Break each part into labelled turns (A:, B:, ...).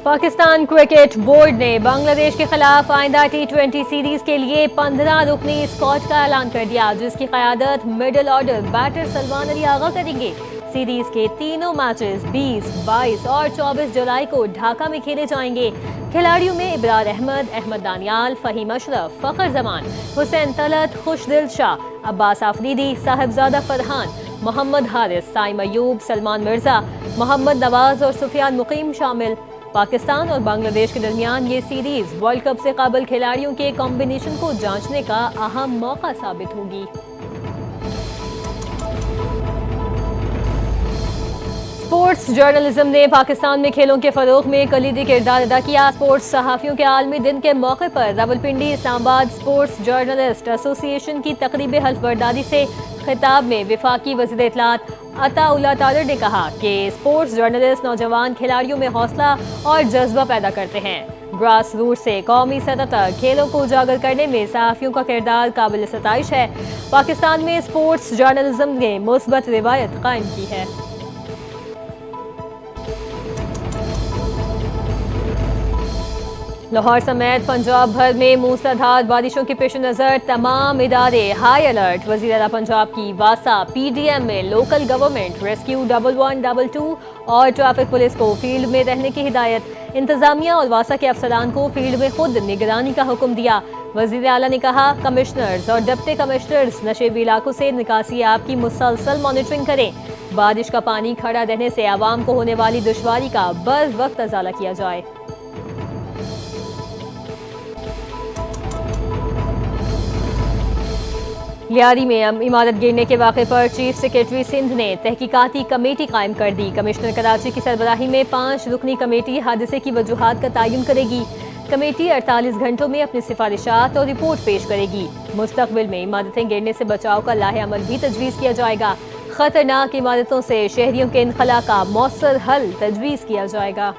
A: Pakistan cricket board نے بنگلہ دیش کے خلاف آئندہ ٹی20 سیریز کے لیے 15 رکنی اسکواڈ کا اعلان کر دیا، جس کی قیادت middle order better Salman Ali آغا کریں گے۔ سیریز کے تینوں میچز 20، 22 اور 24 جولائی کو ڈھاکہ میں کھیلے جائیں گے۔ کھلاڑیوں میں ابرار احمد، احمد دانیال، فہیم اشرف، فخر زمان، حسین طلعت، خوشدل شاہ، عباس آفریدی، صاحبزادہ فرحان، محمد حارث، سائم ایوب، سلمان مرزا، محمد نواز اور سفیان مقیم شامل۔ پاکستان اور بنگلہ دیش کے درمیان یہ سیریز ورلڈ کپ سے قابل کھلاڑیوں کے کمبینیشن کو جانچنے کا اہم موقع ثابت ہوگی۔ اسپورٹس جرنلزم نے پاکستان میں کھیلوں کے فروغ میں کلیدی کردار ادا کیا۔ اسپورٹس صحافیوں کے عالمی دن کے موقع پر راولپنڈی اسلام آباد اسپورٹس جرنلسٹ ایسوسی ایشن کی تقریب حلف برداری سے خطاب میں وفاقی وزیر اطلاعات عطا اللہ تارڑ نے کہا کہ اسپورٹس جرنلسٹ نوجوان کھلاڑیوں میں حوصلہ اور جذبہ پیدا کرتے ہیں۔ گراس روٹ سے قومی سطح تک کھیلوں کو اجاگر کرنے میں صحافیوں کا کردار قابل ستائش ہے۔ پاکستان میں اسپورٹس جرنلزم نے مثبت روایت قائم کی ہے۔ لاہور سمیت پنجاب بھر میں موسلادھار بارشوں کے پیش نظر تمام ادارے ہائی الرٹ۔ وزیر اعلیٰ پنجاب کی واسا پی ڈی ایم میں لوکل گورنمنٹ ریسکیو 1122 اور ٹریفک پولیس کو فیلڈ میں رہنے کی ہدایت۔ انتظامیہ اور واسا کے افسران کو فیلڈ میں خود نگرانی کا حکم دیا۔ وزیر اعلیٰ نے کہا کمشنرز اور ڈپٹی کمشنرز نشیبی علاقوں سے نکاسی آب کی مسلسل مانیٹرنگ کریں۔ بارش کا پانی کھڑا رہنے سے عوام کو ہونے والی دشواری کا بروقت ازالہ کیا جائے۔ لیاری میں عمارت گرنے کے واقعے پر چیف سیکرٹری سندھ نے تحقیقاتی کمیٹی قائم کر دی۔ کمشنر کراچی کی سربراہی میں 5 رکنی کمیٹی حادثے کی وجوہات کا تعین کرے گی۔ کمیٹی 48 گھنٹوں میں اپنی سفارشات اور رپورٹ پیش کرے گی۔ مستقبل میں عمارتیں گرنے سے بچاؤ کا لاہ عمل بھی تجویز کیا جائے گا۔ خطرناک عمارتوں سے شہریوں کے انخلاء کا مؤثر حل تجویز کیا جائے گا۔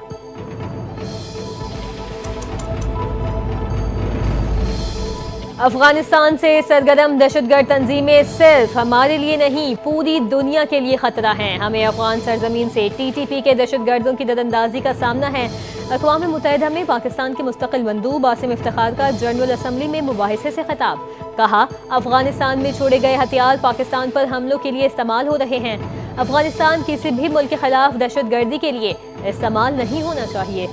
A: افغانستان سے سرگرم دہشت گرد تنظیمیں صرف ہمارے لیے نہیں پوری دنیا کے لیے خطرہ ہیں۔ ہمیں افغان سرزمین سے ٹی ٹی پی کے دہشت گردوں کی دراندازی کا سامنا ہے۔ اقوام متحدہ میں پاکستان کے مستقل مندوب عاصم افتخار کا جنرل اسمبلی میں مباحثے سے خطاب۔ کہا افغانستان میں چھوڑے گئے ہتھیار پاکستان پر حملوں کے لیے استعمال ہو رہے ہیں۔ افغانستان کسی بھی ملک کے خلاف دہشت گردی کے لیے استعمال نہیں ہونا چاہیے۔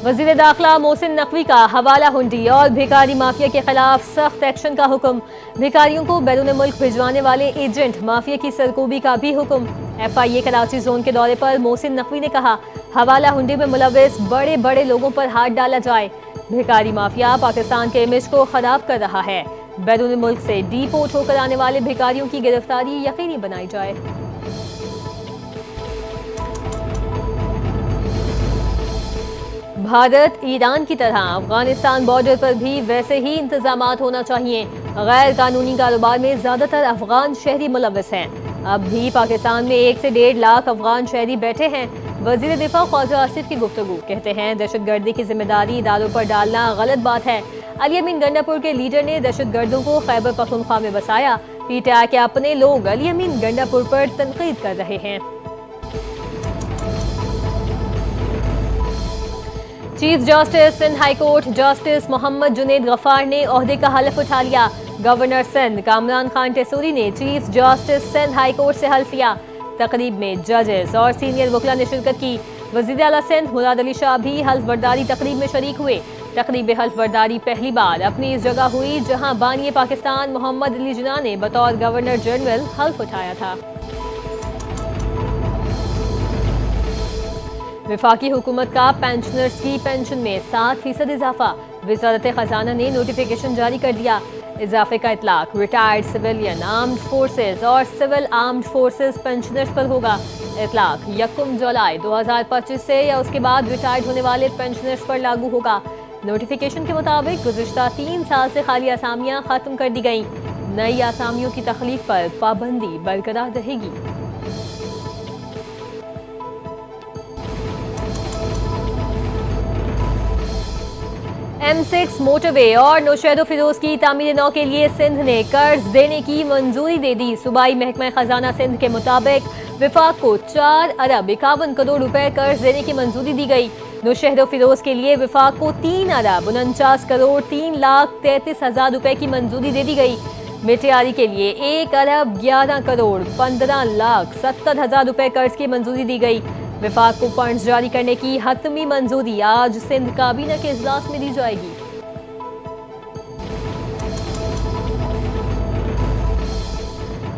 A: وزیر داخلہ محسن نقوی کا حوالہ ہنڈی اور بھکاری مافیا کے خلاف سخت ایکشن کا حکم۔ بھکاریوں کو بیرون ملک بھجوانے والے ایجنٹ مافیا کی سرکوبی کا بھی حکم۔ ایف آئی اے کراچی زون کے دورے پر محسن نقوی نے کہا حوالہ ہنڈی میں ملوث بڑے بڑے لوگوں پر ہاتھ ڈالا جائے۔ بھکاری مافیا پاکستان کے امیج کو خراب کر رہا ہے۔ بیرون ملک سے ڈی پورٹ ہو کر آنے والے بھکاریوں کی گرفتاری یقینی بنائی جائے۔ بھارت ایران کی طرح افغانستان بارڈر پر بھی ویسے ہی انتظامات ہونا چاہیے۔ غیر قانونی کاروبار میں زیادہ تر افغان شہری ملوث ہیں۔ اب بھی پاکستان میں 1 سے 1.5 لاکھ افغان شہری بیٹھے ہیں۔ وزیر دفاع خواجہ آصف کی گفتگو۔ کہتے ہیں دہشت گردی کی ذمہ داری اداروں پر ڈالنا غلط بات ہے۔ علی امین گنڈا پور کے لیڈر نے دہشت گردوں کو خیبر پختونخوا میں بسایا۔ پی ٹی آئی کے اپنے لوگ علی امین گنڈا پور پر تنقید کر رہے ہیں۔ Chief justice Sindh high court justice Muhammad Junaid Ghaffar نے عہدے کا حلف اٹھا لیا۔ گورنر سندھ کامران خان ٹیسوری نے chief justice Sindh high court سے حلف لیا۔ تقریب میں ججز اور سینئر وکلاء نے شرکت کی۔ وزیر اعلیٰ سندھ مراد علی شاہ بھی حلف برداری تقریب میں شریک ہوئے۔ تقریب حلف برداری پہلی بار اپنی اس جگہ ہوئی جہاں بانی پاکستان محمد علی جناح نے بطور گورنر جنرل حلف اٹھایا تھا۔ وفاقی حکومت کا پینشنرز کی پینشن میں 7% اضافہ۔ وزارت خزانہ نے نوٹیفیکیشن جاری کر دیا۔ اضافے کا اطلاق ریٹائرڈ سویلین آرمڈ فورسز اور سول آرمڈ فورسز پینشنرز پر ہوگا۔ اطلاق 1 جولائی 2025 سے یا اس کے بعد ریٹائرڈ ہونے والے پینشنرز پر لاگو ہوگا۔ نوٹیفیکیشن کے مطابق گزشتہ 3 سال سے خالی اسامیاں ختم کر دی گئیں۔ نئی اسامیوں کی تخلیق پر پابندی برقرار رہے گی۔ M6 موٹر وے اور نوشہر و فیروز کی تعمیر نو کے لیے سندھ نے قرض دینے کی منظوری دے دی۔ صوبائی محکمہ خزانہ سندھ کے مطابق وفاق کو 4 ارب 51 کروڑ روپے قرض دینے کی منظوری دی گئی۔ نوشہر و فیروز کے لیے وفاق کو 3 ارب 49 کروڑ 3 لاکھ 33 ہزار روپے کی منظوری دے دی گئی۔ میٹیاری کے لیے 1 ارب 11 کروڑ 15 لاکھ 70 ہزار روپے قرض کی منظوری دی گئی۔ وفاق کو فنڈز جاری کرنے کی حتمی منظوری آج سندھ کابینہ کے اجلاس میں دی جائے گی۔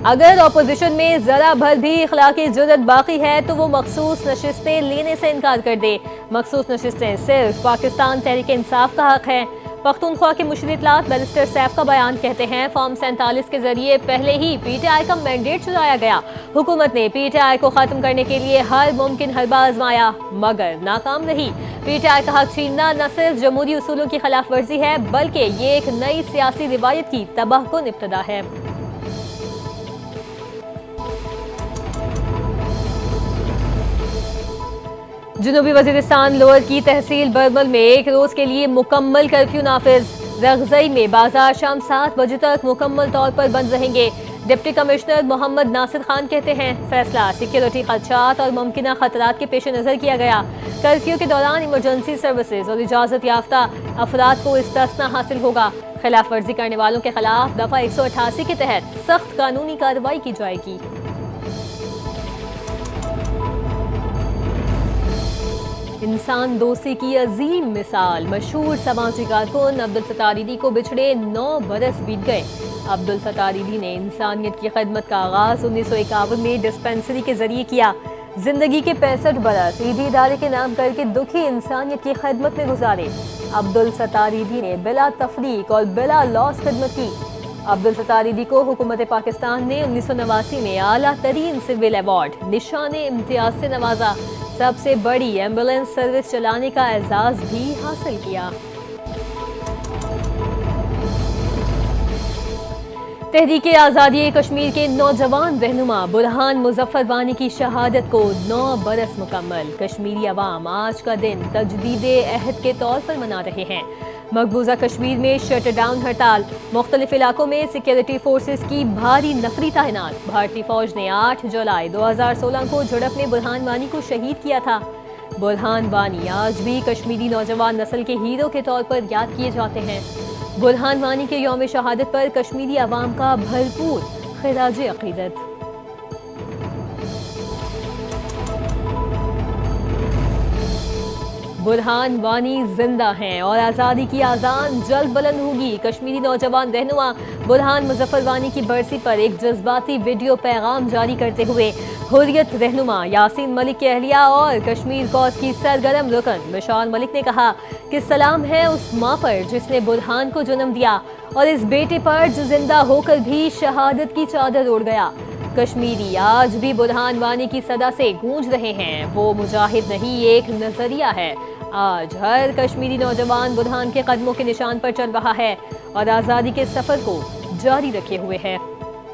A: اگر اپوزیشن میں ذرا بھر بھی اخلاقی جرات باقی ہے تو وہ مخصوص نشستیں لینے سے انکار کر دے۔ مخصوص نشستیں صرف پاکستان تحریک انصاف کا حق ہے۔ پختونخوا کے مشیر اطلاعات بیرسٹر سیف کا بیان کہتے ہیں فارم 47 کے ذریعے پہلے ہی پی ٹی آئی کا مینڈیٹ چلایا گیا۔ حکومت نے پی ٹی آئی کو ختم کرنے کے لیے ہر ممکن حربہ آزمایا مگر ناکام رہی۔ پی ٹی آئی کا حق چھیننا نہ صرف جمہوری اصولوں کی خلاف ورزی ہے بلکہ یہ ایک نئی سیاسی روایت کی تباہ کن ابتدا ہے۔ جنوبی وزیرستان لوور کی تحصیل برمل میں 1 روز کے لیے مکمل کرفیو نافذ۔ رغزئی میں بازار شام 7 بجے تک مکمل طور پر بند رہیں گے۔ ڈپٹی کمشنر محمد ناصر خان کہتے ہیں فیصلہ سیکیورٹی خدشات اور ممکنہ خطرات کے پیش نظر کیا گیا۔ کرفیو کے دوران ایمرجنسی سروسز اور اجازت یافتہ افراد کو استثناء حاصل ہوگا۔ خلاف ورزی کرنے والوں کے خلاف دفعہ 188 کے تحت سخت قانونی کارروائی کی جائے گی۔ انسان دوستی کی عظیم مثال مشہور سماجی کارکن عبدالستاریدی کو بچھڑے 9 برس بیت گئے۔ عبدالستاریدی نے انسانیت کی خدمت کا آغاز 1951 میں ڈسپنسری کے ذریعے کیا۔ زندگی کے 65 برس عیدی ادارے کے نام کر کے دکھی انسانیت کی خدمت میں گزارے۔ عبدالستاریدی نے بلا تفریق اور بلا لاس خدمت کی۔ عبدالستاریدی کو حکومت پاکستان نے 1989 میں اعلیٰ ترین سول ایوارڈ نشان امتیاز سے نوازا۔ سب سے بڑی ایمبولینس سروس چلانے کا اعزاز بھی حاصل کیا۔ تحریک آزادی کشمیر کے نوجوان رہنما برہان مظفر وانی کی شہادت کو 9 برس مکمل۔ کشمیری عوام آج کا دن تجدید عہد کے طور پر منا رہے ہیں۔ مقبوضہ کشمیر میں شٹ ڈاؤن ہڑتال، مختلف علاقوں میں سیکیورٹی فورسز کی بھاری نفری تعینات۔ بھارتی فوج نے 8 جولائی 2016 کو جھڑپ میں برہان وانی کو شہید کیا تھا۔ برہان وانی آج بھی کشمیری نوجوان نسل کے ہیرو کے طور پر یاد کیے جاتے ہیں۔ برہان وانی کے یوم شہادت پر کشمیری عوام کا بھرپور خراج عقیدت۔ برہان وانی زندہ ہیں اور آزادی کی اذان جلد بلند ہوگی۔ کشمیری نوجوان رہنما برہان مظفر وانی کی برسی پر ایک جذباتی ویڈیو پیغام جاری کرتے ہوئے حریت رہنما یاسین ملک کی اہلیہ اور کشمیر کوز کی سرگرم رکن مشال ملک نے کہا کہ سلام ہے اس ماں پر جس نے برہان کو جنم دیا اور اس بیٹے پر جو زندہ ہو کر بھی شہادت کی چادر اوڑھ گیا۔ کشمیری آج بھی برہان وانی کی صدا سے گونج رہے ہیں۔ وہ مجاہد نہیں، ایک نظریہ ہے۔ آج ہر کشمیری نوجوان برہان کے قدموں کے نشان پر چل رہا ہے اور آزادی کے سفر کو جاری رکھے ہوئے ہے۔